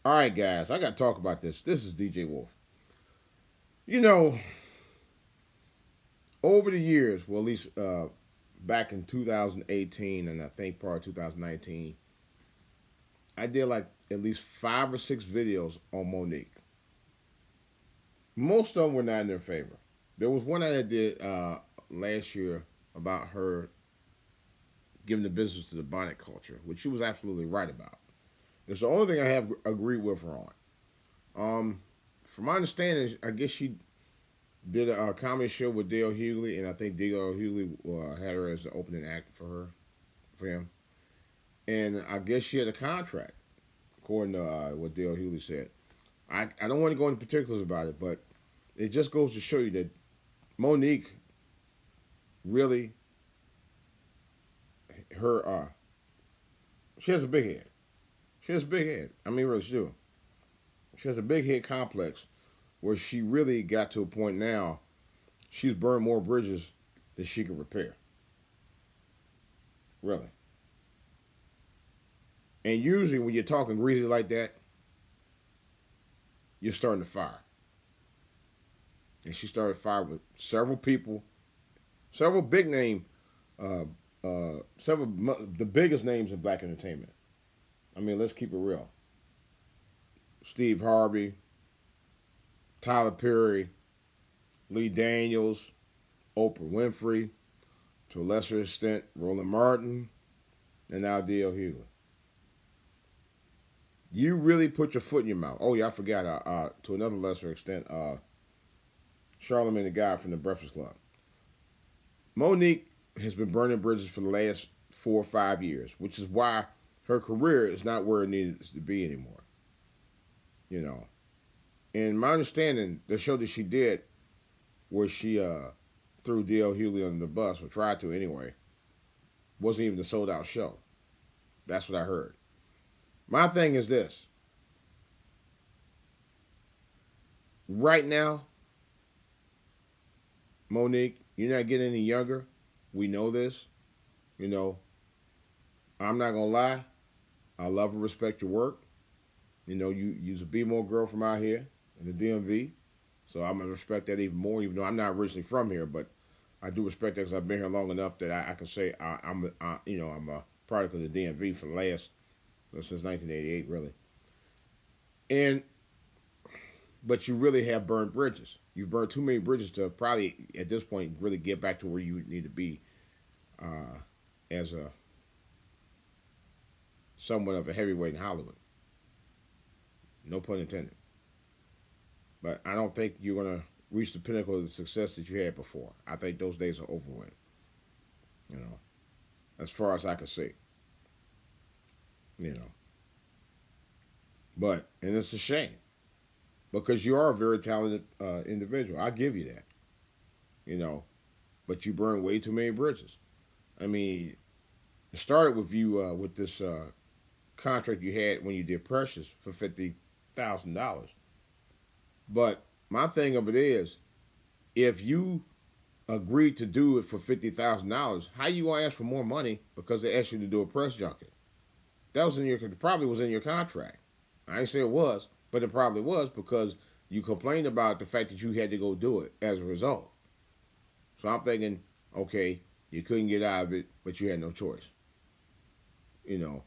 All right, guys, I got to talk about this. This is DJ Wolf. You know, over the years, well, at least back in 2018 and I think part of 2019, I did like at least 5 or 6 videos on Monique. Most of them were not in their favor. There was one that I did last year about her giving the business to the bonnet culture, which she was absolutely right about. It's the only thing I have agreed with her on. From my understanding, I guess she did a comedy show with Dale Hughley, and I think Dale Hughley had her as the opening act for him. And I guess she had a contract, according to what Dale Hughley said. I don't want to go into particulars about it, but it just goes to show you that Monique really her she has a big head. She has a big head. I mean, really, she do. She has a big head complex where she really got to a point now. She's burned more bridges than she can repair. Really. And usually, when you're talking greasy like that, you're starting to fire. And she started fire with several people, several big name, uh, several the biggest names in black entertainment. I mean, let's keep it real. Steve Harvey, Tyler Perry, Lee Daniels, Oprah Winfrey, to a lesser extent, Roland Martin, and now D.L. Hughley. You really put your foot in your mouth. Oh yeah, I forgot. To another lesser extent, Charlamagne the Guy from the Breakfast Club. Monique has been burning bridges for the last 4 or 5 years, which is why her career is not where it needs to be anymore. You know, and my understanding, the show that she did, where she threw D.L. Hughley under the bus, or tried to anyway, wasn't even a sold out show. That's what I heard. My thing is this: right now, Monique, you're not getting any younger. We know this. You know, I'm not gonna lie. I love and respect your work. You know, you's a B-more girl from out here in the DMV, so I'm gonna respect that even more. Even though I'm not originally from here, but I do respect that because I've been here long enough that I can say I'm a product of the DMV for the last since 1988, really. And but you really have burned bridges. You've burned too many bridges to probably at this point really get back to where you need to be uh, as a somewhat of a heavyweight in Hollywood. No pun intended. But I don't think you're gonna reach the pinnacle of the success that you had before. I think those days are over with. You know, as far as I can see. You know, but and it's a shame because you are a very talented individual. I give you that. You know, but you burn way too many bridges. I mean, it started with you with this contract you had when you did Precious for $50,000. But my thing of it is, if you agreed to do it for $50,000, how you gonna ask for more money because they asked you to do a press junket? That was in your probably was in your contract. I ain't say it was, but it probably was because you complained about the fact that you had to go do it as a result. So I'm thinking, okay, you couldn't get out of it, but you had no choice. You know,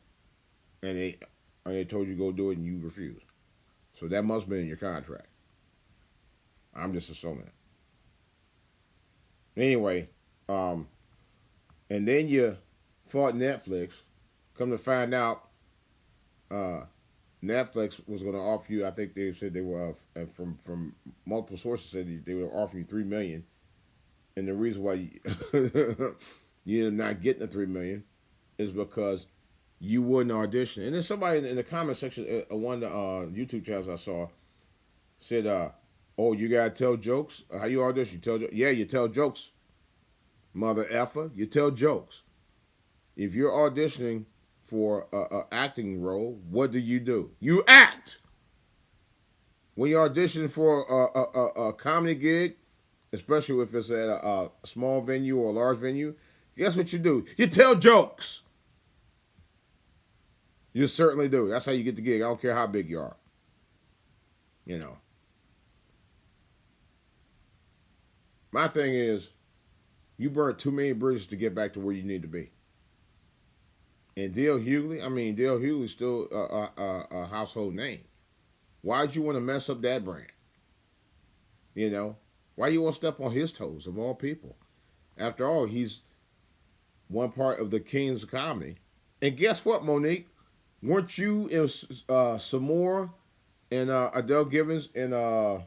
and they told you to go do it and you refused. So that must have been in your contract. I'm just assuming. Anyway, um, and then you fought Netflix. Come to find out, uh, Netflix was going to offer you. I think they said they were from multiple sources said they were offering you 3 million. And the reason why you're not getting the 3 million is because you wouldn't audition. And then somebody in the comment section, one of the YouTube channels I saw said, "Oh, you gotta tell jokes. How you audition? You tell jokes? Yeah, you tell jokes, mother effer. You tell jokes. If you're auditioning for a acting role, what do? You act. When you're auditioning for a comedy gig, especially if it's at a small venue or a large venue, guess what you do? You tell jokes. You certainly do. That's how you get the gig. I don't care how big you are. You know, my thing is, you burned too many bridges to get back to where you need to be. And Dale Hughley, I mean, Dale Hughley's still a household name. Why'd you want to mess up that brand? You know, why you want to step on his toes of all people? After all, he's one part of the Kings of Comedy. And guess what, Monique? Weren't you in Samora and Adele Givens and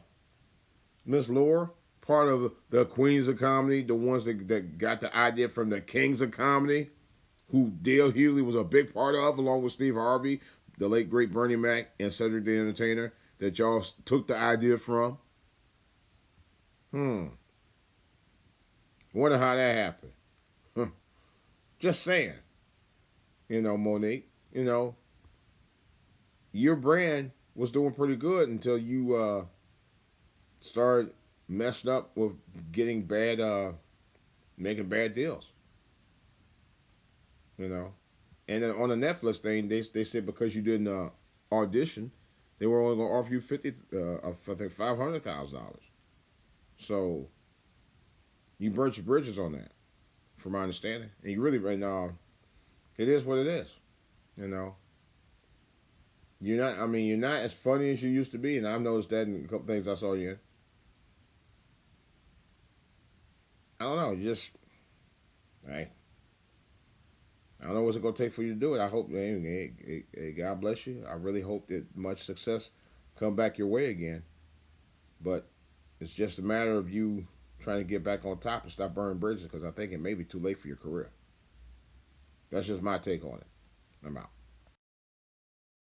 Miss Laura part of the Queens of Comedy, the ones that got the idea from the Kings of Comedy, who Dale Hughley was a big part of, along with Steve Harvey, the late great Bernie Mac, and Cedric the Entertainer, that y'all took the idea from? Hmm. Wonder how that happened. Huh. Just saying. Monique. Your brand was doing pretty good until you started messed up with getting bad, making bad deals. You know, and then on the Netflix thing, they said because you didn't audition, they were only going to offer you I think $500,000. So you burnt your bridges on that, from my understanding. And you really right now, it is what it is. You know, you're not. I mean, you're not as funny as you used to be, and I've noticed that in a couple things I saw you in. I don't know. Just hey, I don't know what's it gonna take for you to do it. I hope, hey, God bless you. I really hope that much success come back your way again. But it's just a matter of you trying to get back on top and stop burning bridges because I think it may be too late for your career. That's just my take on it. I'm out.